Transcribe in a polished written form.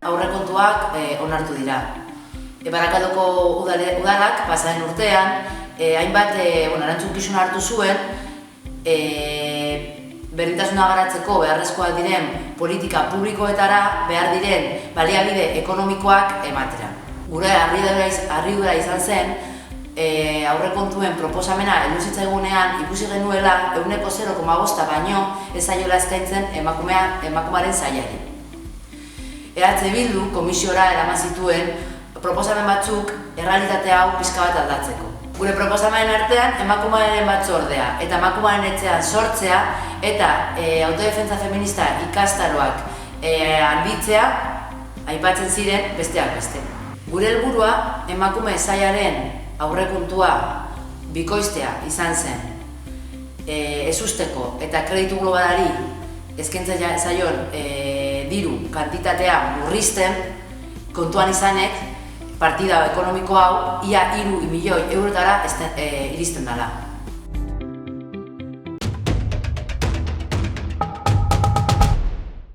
Aurrekontuak onartu dira. Barakaldoko udalak pasaren urtean hainbat erantzukizuna hartu zuen berdintasuna garatzeko beharrezkoak diren politika publikoetara behar diren baliabide ekonomikoak ematera. Gure harridura izan zen aurrekontuen proposamena heldu zitzaigunean ikusi genuela 0,5 baino ez zaiola eskaintzen emakumearen sailari. EH Bildu komisiora eraman zituen proposamen batzuk errealitate hau pixka bat aldatzeko. Gure proposamenen artean emakumearen batzordea eta emakumearen etxean sortzea eta autodefentsa feminista ikastaroak handitzea aipatzen ziren besteak beste. Gure helburua emakume sailaren aurrekontua bikoiztea izan zen ezusteko eta kreditu globalari eskaintzen zaion diru kantitatea murrizten kontuan izanek partida ekonomiko hau ia 3 milioi eurotara iristen dela.